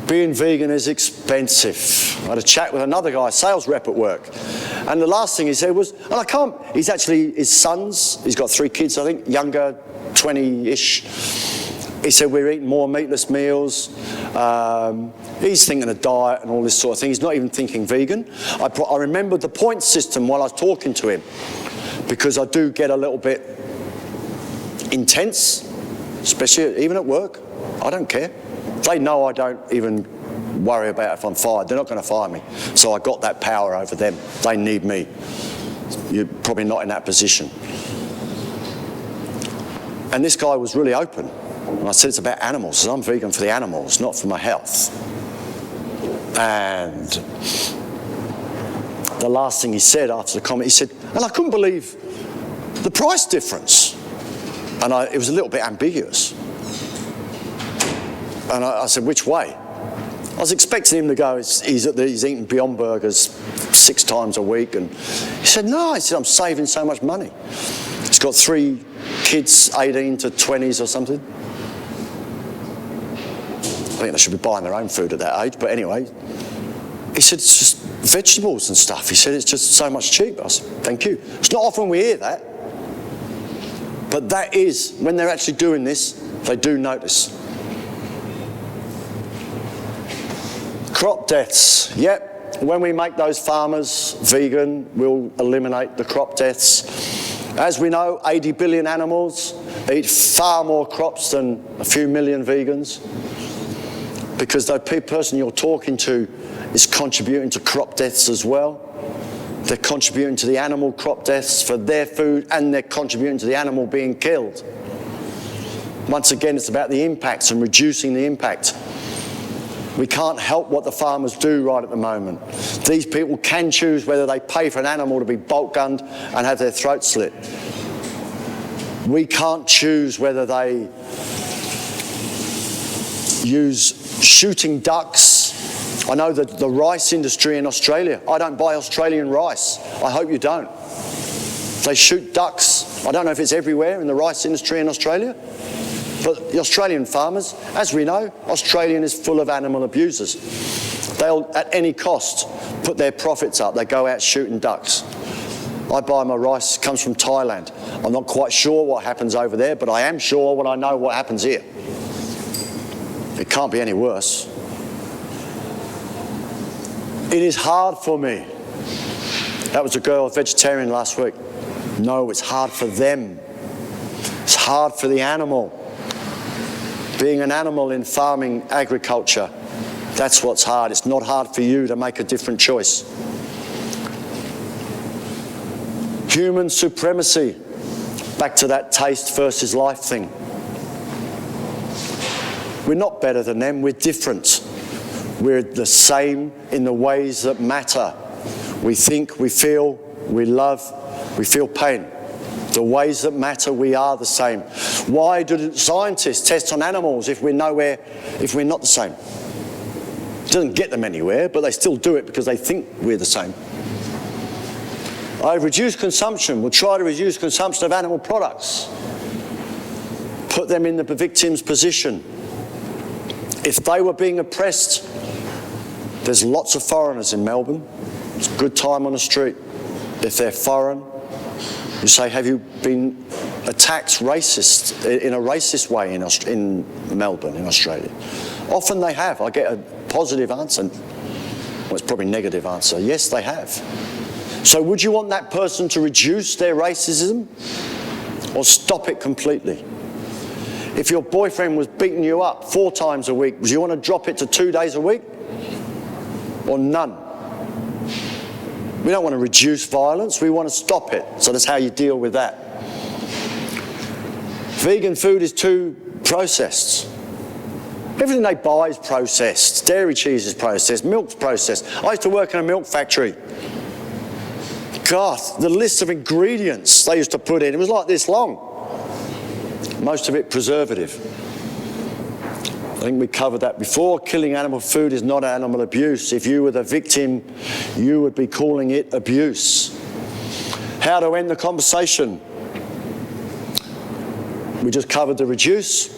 Being vegan is expensive. I had a chat with another guy, a sales rep at work, and the last thing he said was, and I can't, he's actually, his sons, he's got 3 kids, I think, younger, 20-ish. He said, we're eating more meatless meals. He's thinking of diet and all this sort of thing. He's not even thinking vegan. I remembered the point system while I was talking to him, because I do get a little bit intense, especially even at work. I don't care. They know I don't even worry about if I'm fired. They're not going to fire me. So I got that power over them. They need me. You're probably not in that position. And this guy was really open. And I said, it's about animals. So I'm vegan for the animals, not for my health. And the last thing he said after the comment, he said, and I couldn't believe the price difference. And it was a little bit ambiguous. And I said, which way? I was expecting him to go, he's eating Beyond Burgers 6 times a week. And he said, no. He said, I'm saving so much money. He's got 3 kids, 18 to 20s or something. I think they should be buying their own food at that age. But anyway, he said, it's just vegetables and stuff. He said, it's just so much cheaper. I said, thank you. It's not often we hear that. But that is, when they're actually doing this, they do notice. Crop deaths. Yep, when we make those farmers vegan, we'll eliminate the crop deaths. As we know, 80 billion animals eat far more crops than a few million vegans, because the person you're talking to is contributing to crop deaths as well. They're contributing to the animal crop deaths for their food, and they're contributing to the animal being killed. Once again, it's about the impacts and reducing the impact. We can't help what the farmers do right at the moment. These people can choose whether they pay for an animal to be bolt gunned and have their throat slit. We can't choose whether they use shooting ducks. I know that the rice industry in Australia, I don't buy Australian rice. I hope you don't. They shoot ducks. I don't know if it's everywhere in the rice industry in Australia. But the Australian farmers, as we know, Australian is full of animal abusers. They'll, at any cost, put their profits up. They go out shooting ducks. I buy my rice, it comes from Thailand. I'm not quite sure what happens over there, but I am sure when I know what happens here. It can't be any worse. It is hard for me. That was a girl, a vegetarian last week. No, it's hard for them. It's hard for the animal. Being an animal in farming agriculture, that's what's hard. It's not hard for you to make a different choice. Human supremacy. Back to that taste versus life thing. We're not better than them, we're different. We're the same in the ways that matter. We think, we feel, we love, we feel pain. The ways that matter, we are the same. Why do scientists test on animals if we're not the same? It doesn't get them anywhere, but they still do it because they think we're the same. I've reduced consumption. We'll try to reduce consumption of animal products. Put them in the victim's position. If they were being oppressed, there's lots of foreigners in Melbourne. It's a good time on the street. If they're foreign, you say, have you been attacked in a racist way in Melbourne, in Australia? Often they have. I get a positive answer. Well, it's probably a negative answer. Yes, they have. So would you want that person to reduce their racism or stop it completely? If your boyfriend was beating you up 4 times a week, would you want to drop it to 2 days a week? Or none? We don't want to reduce violence, we want to stop it. So that's how you deal with that. Vegan food is too processed. Everything they buy is processed. Dairy cheese is processed, milk's processed. I used to work in a milk factory. God, the list of ingredients they used to put in, it was like this long. Most of it preservative. I think we covered that before. Killing animal food is not animal abuse. If you were the victim, you would be calling it abuse. How to end the conversation? We just covered the reduce.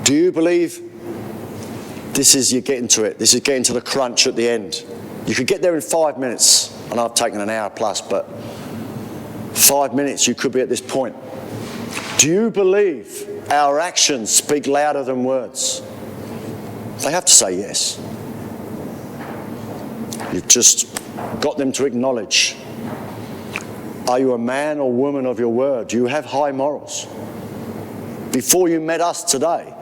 Do you believe This is you getting to it. This is getting to the crunch at the end. You could get there in 5 minutes, and I've taken an hour plus, but 5 minutes you could be at this point. Do you believe our actions speak louder than words? They have to say yes. You've just got them to acknowledge. Are you a man or woman of your word? Do you have high morals? Before you met us today,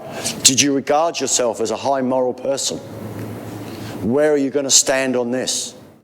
did you regard yourself as a high moral person? Where are you going to stand on this?